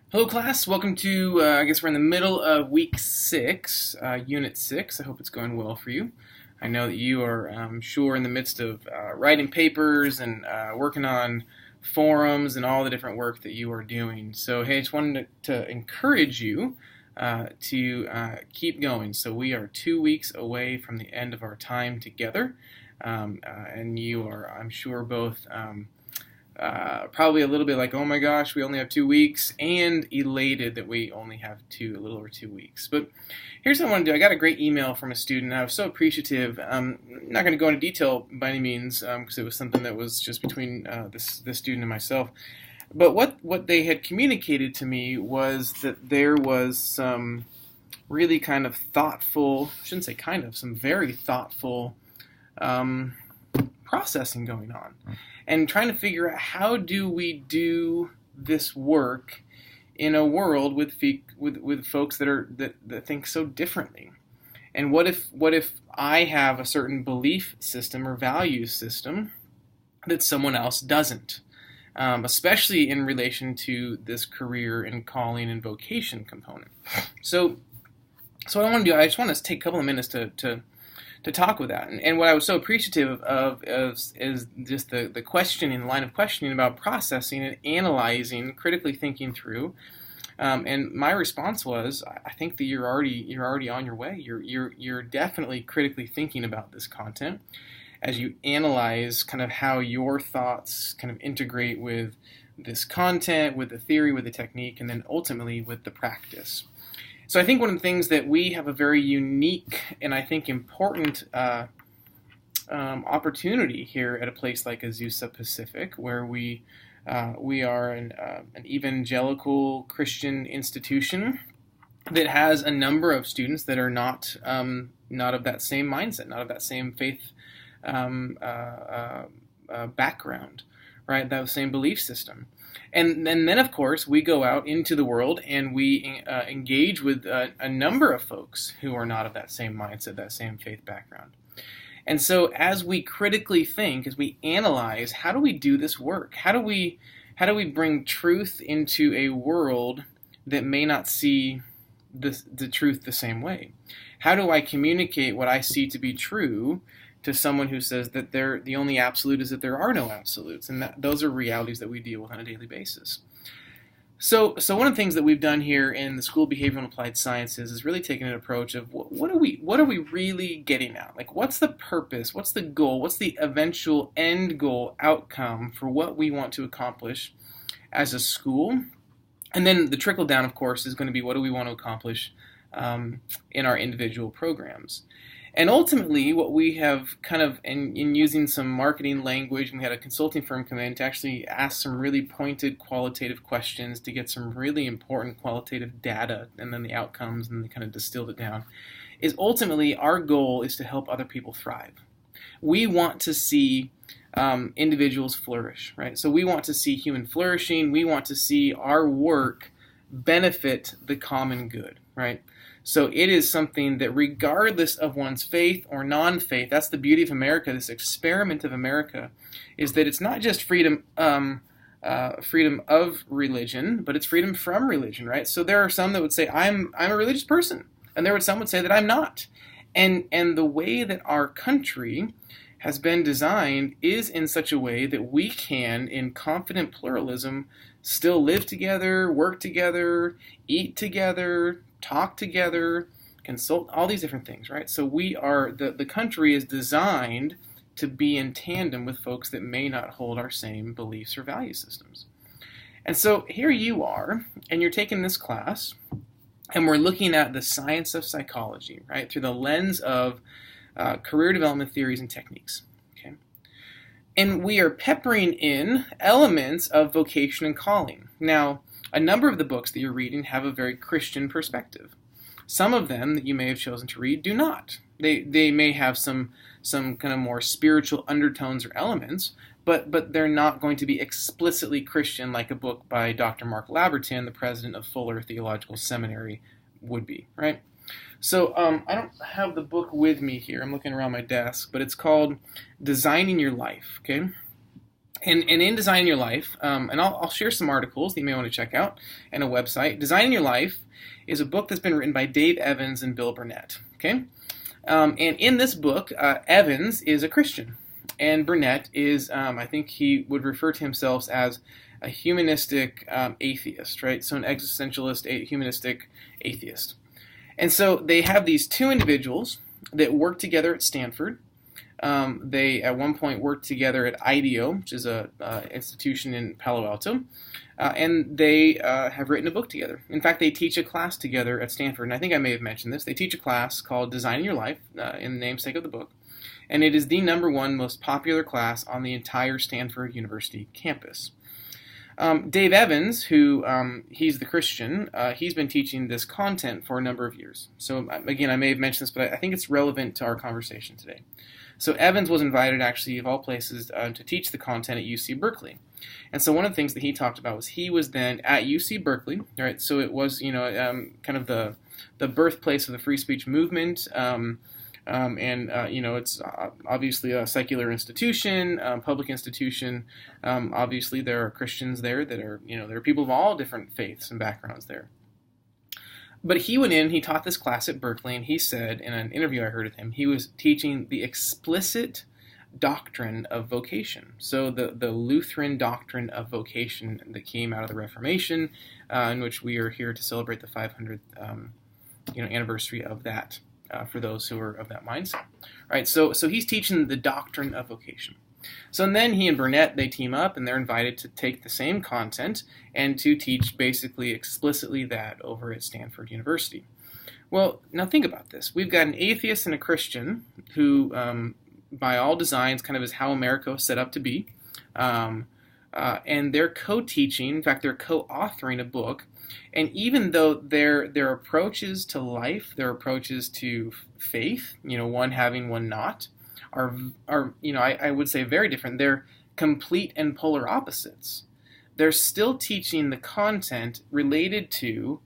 Hello, class. Welcome to, I guess we're in the middle of week 6, unit 6. I hope it's going well for you. I know that you are, sure, in the midst of writing papers and working on forums and all the different work that you are doing. So, hey, I just wanted to encourage you to keep going. So, we are 2 weeks away from the end of our time together. And you are, I'm sure, both. Probably a little bit like, oh my gosh, we only have 2 weeks, and elated that we only have a little over 2 weeks. But here's what I want to do. I got a great email from a student. I was so appreciative. I'm not going to go into detail by any means because it was something that was just between this student and myself. But what they had communicated to me was that there was some really kind of thoughtful, I shouldn't say kind of, some very thoughtful processing going on, and trying to figure out how do we do this work in a world with folks that think so differently. And what if I have a certain belief system or value system that someone else doesn't, especially in relation to this career and calling and vocation component. So what I want to do, I just want to take a couple of minutes to talk with that. And what I was so appreciative of is just the questioning, the line of questioning about processing and analyzing, critically thinking through. And my response was, I think that you're already on your way. You're definitely critically thinking about this content as you analyze kind of how your thoughts kind of integrate with this content, with the theory, with the technique, and then ultimately with the practice. So I think one of the things that we have a very unique and I think important opportunity here at a place like Azusa Pacific, where we are an evangelical Christian institution that has a number of students that are not of that same mindset, not of that same faith background, right? That same belief system. And then, of course, we go out into the world and we engage with a number of folks who are not of that same mindset, that same faith background. And so as we critically think, as we analyze, how do we do this work? How do we bring truth into a world that may not see the truth the same way? How do I communicate what I see to be true to someone who says that the only absolute is that there are no absolutes, and that those are realities that we deal with on a daily basis. So one of the things that we've done here in the School of Behavioral and Applied Sciences is really taking an approach of what are we really getting at? Like, what's the purpose? What's the goal? What's the eventual end goal outcome for what we want to accomplish as a school? And then the trickle down, of course, is going to be what do we want to accomplish in our individual programs. And ultimately, what we have kind of, in using some marketing language, and we had a consulting firm come in to actually ask some really pointed qualitative questions to get some really important qualitative data, and then the outcomes, and they kind of distilled it down, is ultimately our goal is to help other people thrive. We want to see individuals flourish, right? So we want to see human flourishing. We want to see our work benefit the common good, right? So it is something that regardless of one's faith or non-faith, that's the beauty of America, this experiment of America, is that it's not just freedom of religion, but it's freedom from religion, right? So there are some that would say, I'm a religious person, and there would some would say that I'm not. And the way that our country has been designed is in such a way that we can, in confident pluralism, still live together, work together, eat together, talk together, consult, all these different things, right? So the country is designed to be in tandem with folks that may not hold our same beliefs or value systems. And so here you are, and you're taking this class, and we're looking at the science of psychology, right, through the lens of career development theories and techniques. Okay, and we are peppering in elements of vocation and calling. Now, a number of the books that you're reading have a very Christian perspective. Some of them that you may have chosen to read do not. They may have some kind of more spiritual undertones or elements, but they're not going to be explicitly Christian like a book by Dr. Mark Laberton, the president of Fuller Theological Seminary, would be, right? So I don't have the book with me here. I'm looking around my desk, but it's called Designing Your Life, okay? And in Designing Your Life, and I'll share some articles that you may want to check out, and a website. Designing Your Life is a book that's been written by Dave Evans and Bill Burnett. Okay, and in this book, Evans is a Christian, and Burnett is, I think he would refer to himself as a humanistic atheist, right? So an existentialist, humanistic atheist. And so they have these two individuals that work together at Stanford. They at one point worked together at IDEO, which is a institution in Palo Alto, and they have written a book together. In fact, they teach a class together at Stanford, and I think I may have mentioned this. They teach a class called Designing Your Life, in the namesake of the book, and it is the #1 most popular class on the entire Stanford University campus. Dave Evans, who he's the Christian, he's been teaching this content for a number of years. So again, I may have mentioned this, but I think it's relevant to our conversation today. So Evans was invited, actually, of all places, to teach the content at UC Berkeley. And so one of the things that he talked about was he was then at UC Berkeley, right? So it was, kind of the birthplace of the free speech movement. It's obviously a secular institution, public institution. Obviously, there are Christians there that are, there are people of all different faiths and backgrounds there. But he went in, he taught this class at Berkeley, and he said in an interview I heard of him, he was teaching the explicit doctrine of vocation. So the Lutheran doctrine of vocation that came out of the Reformation, in which we are here to celebrate the 500th anniversary of that. For those who are of that mindset, right? So he's teaching the doctrine of vocation. So then he and Burnett, they team up, and they're invited to take the same content and to teach basically explicitly that over at Stanford University. Well, now think about this. We've got an atheist and a Christian who, by all designs, kind of is how America was set up to be. And they're co-teaching, in fact, they're co-authoring a book. And even though their approaches to life, their approaches to faith, one having, one not, are I would say very different. They're complete and polar opposites. They're still teaching the content related to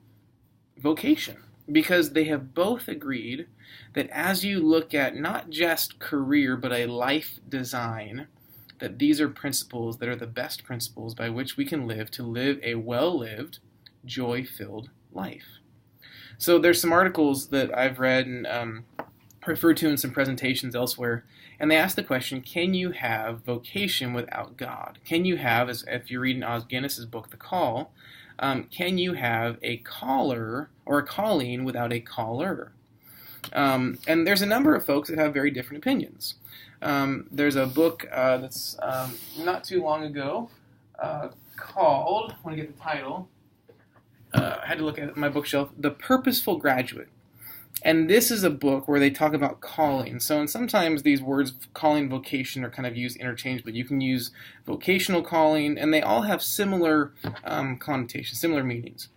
vocation, because they have both agreed that as you look at not just career but a life design, that these are principles that are the best principles by which we can live a well-lived, joy-filled life. So there's some articles that I've read and referred to in some presentations elsewhere, and they ask the question, can you have vocation without God? Can you have, as if you read in Os Guinness's book, The Call, can you have a caller or a calling without a caller? And there's a number of folks that have very different opinions. There's a book that's not too long ago called, I want to get the title, I had to look at my bookshelf, The Purposeful Graduate. And this is a book where they talk about calling. So, and sometimes these words, calling, vocation, are kind of used interchangeably. You can use vocational calling, and they all have similar connotations, similar meanings.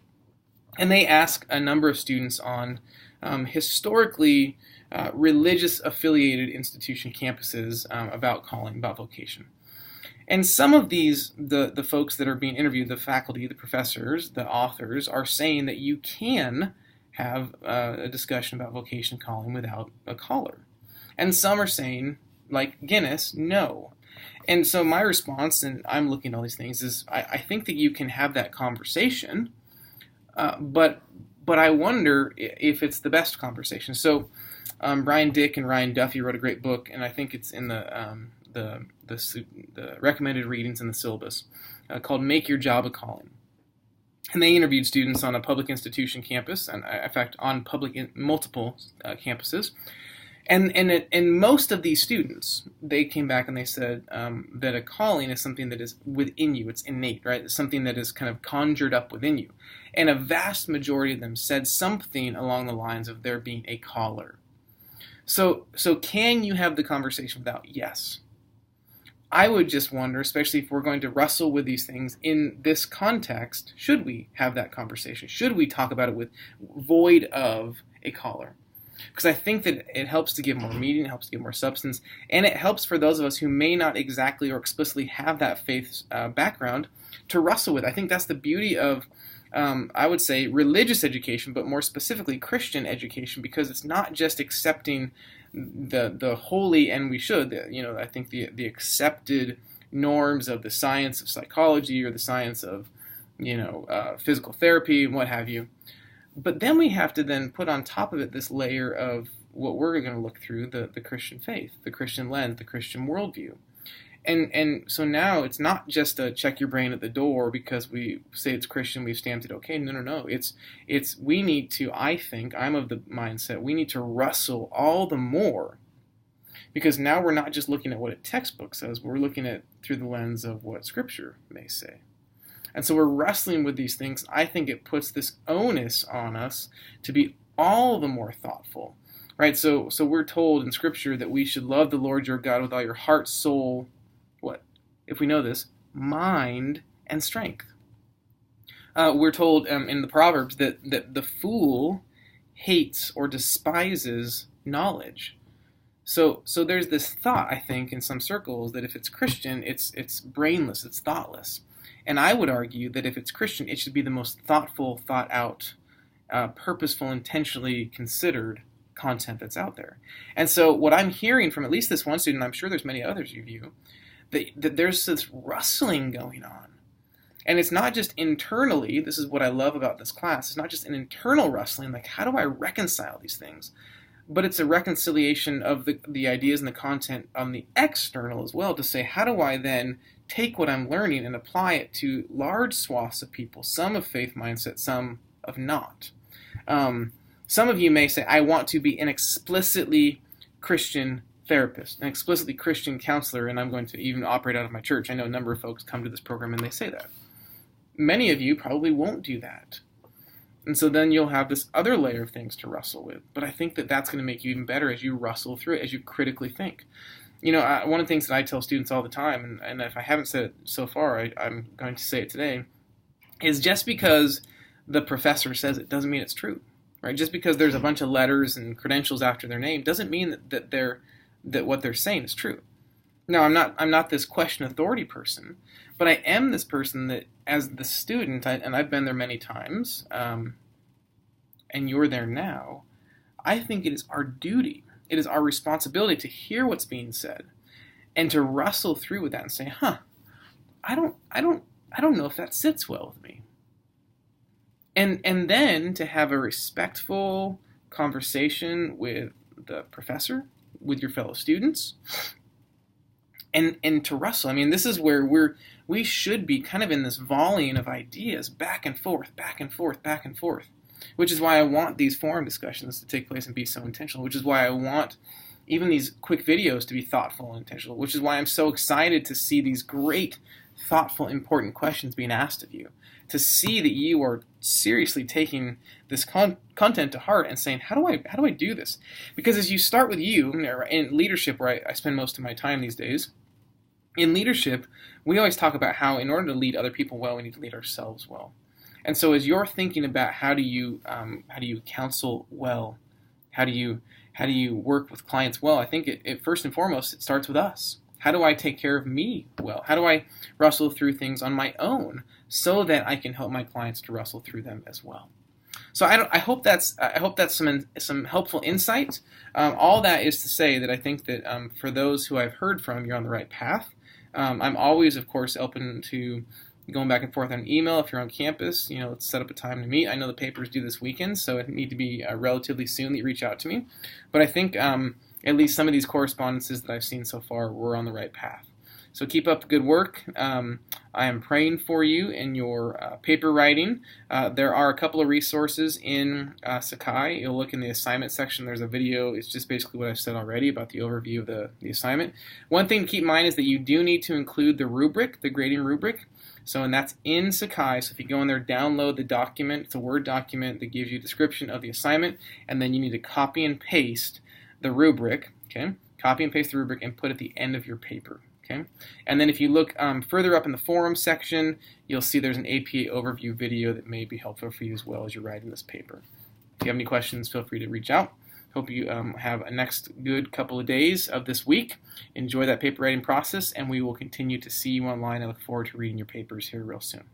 And they ask a number of students on historically religious affiliated institution campuses about calling, about vocation. And some of these, the folks that are being interviewed, the faculty, the professors, the authors, are saying that you can have a discussion about vocation calling without a caller. And some are saying, like Guinness, no. And so my response, and I'm looking at all these things, is I think that you can have that conversation, but I wonder if it's the best conversation. So Brian Dick and Ryan Duffy wrote a great book, and I think it's in the recommended readings in the syllabus, called Make Your Job a Calling. And they interviewed students on a public institution campus, and in fact on multiple campuses. And most of these students, they came back and they said that a calling is something that is within you. It's innate, right? It's something that is kind of conjured up within you. And a vast majority of them said something along the lines of there being a caller. So can you have the conversation without? Yes. I would just wonder, especially if we're going to wrestle with these things in this context, should we have that conversation? Should we talk about it with void of a caller? Because I think that it helps to give more meaning, it helps to give more substance, and it helps for those of us who may not exactly or explicitly have that faith background to wrestle with. I think that's the beauty of, I would say, religious education, but more specifically Christian education, because it's not just accepting the holy, and we should, I think the accepted norms of the science of psychology or the science of, physical therapy and what have you. But then we have to then put on top of it this layer of what we're going to look through, the Christian faith, the Christian lens, the Christian worldview. And so now it's not just a check your brain at the door because we say it's Christian, we've stamped it okay. No. It's we need to, I think, I'm of the mindset, we need to wrestle all the more, because now we're not just looking at what a textbook says, we're looking at through the lens of what Scripture may say. And so we're wrestling with these things. I think it puts this onus on us to be all the more thoughtful, right? So we're told in Scripture that we should love the Lord your God with all your heart, soul, if we know this, mind and strength. We're told in the Proverbs that the fool hates or despises knowledge. So there's this thought, I think, in some circles that if it's Christian, it's brainless, it's thoughtless. And I would argue that if it's Christian, it should be the most thoughtful, thought out, purposeful, intentionally considered content that's out there. And so what I'm hearing from at least this one student, I'm sure there's many others of you, that there's this rustling going on. And it's not just internally, this is what I love about this class, it's not just an internal wrestling, like how do I reconcile these things? But it's a reconciliation of the ideas and the content on the external as well, to say how do I then take what I'm learning and apply it to large swaths of people, some of faith mindset, some of not. Some of you may say, I want to be an explicitly Christian therapist, an explicitly Christian counselor, and I'm going to even operate out of my church. I know a number of folks come to this program and they say that. Many of you probably won't do that. And so then you'll have this other layer of things to wrestle with. But I think that that's going to make you even better as you wrestle through it, as you critically think. One of the things that I tell students all the time, and if I haven't said it so far, I'm going to say it today, is just because the professor says it doesn't mean it's true. Right? Just because there's a bunch of letters and credentials after their name doesn't mean that what they're saying is true. Now, I'm not this question authority person, but I am this person that, as the student, and I've been there many times, and you're there now, I think it is our duty, it is our responsibility to hear what's being said, and to wrestle through with that and say, I don't know if that sits well with me. And then to have a respectful conversation with the professor, with your fellow students, and to wrestle. I mean, this is where we should be kind of in this volleying of ideas back and forth, back and forth, back and forth, which is why I want these forum discussions to take place and be so intentional, which is why I want even these quick videos to be thoughtful and intentional, which is why I'm so excited to see these great, thoughtful, important questions being asked of you, to see that you are seriously taking this content to heart and saying, how do I do this? Because as you start with you, in leadership, where I spend most of my time these days, in leadership, we always talk about how in order to lead other people well, we need to lead ourselves well. And so as you're thinking about how do you counsel well, how do you work with clients well, I think it first and foremost, it starts with us. How do I take care of me well? How do I wrestle through things on my own so that I can help my clients to wrestle through them as well? So I hope that's some helpful insight. All that is to say that I think that for those who I've heard from, you're on the right path. I'm always, of course, open to going back and forth on email. If you're on campus, let's set up a time to meet. I know the papers due this weekend, so it need to be relatively soon that you reach out to me. But I think at least some of these correspondences that I've seen so far, we're on the right path. So keep up the good work. I am praying for you in your paper writing. There are a couple of resources in Sakai. You'll look in the assignment section. There's a video. It's just basically what I've said already about the overview of the assignment. One thing to keep in mind is that you do need to include the rubric, the grading rubric. And that's in Sakai. So if you go in there, download the document. It's a Word document that gives you a description of the assignment, and then you need to copy and paste the rubric. Okay, copy and paste the rubric and put it at the end of your paper. Okay, and then if you look further up in the forum section, you'll see there's an APA overview video that may be helpful for you as well as you're writing this paper. If you have any questions, feel free to reach out. Hope you have a next good couple of days of this week. Enjoy that paper writing process, and we will continue to see you online. I look forward to reading your papers here real soon.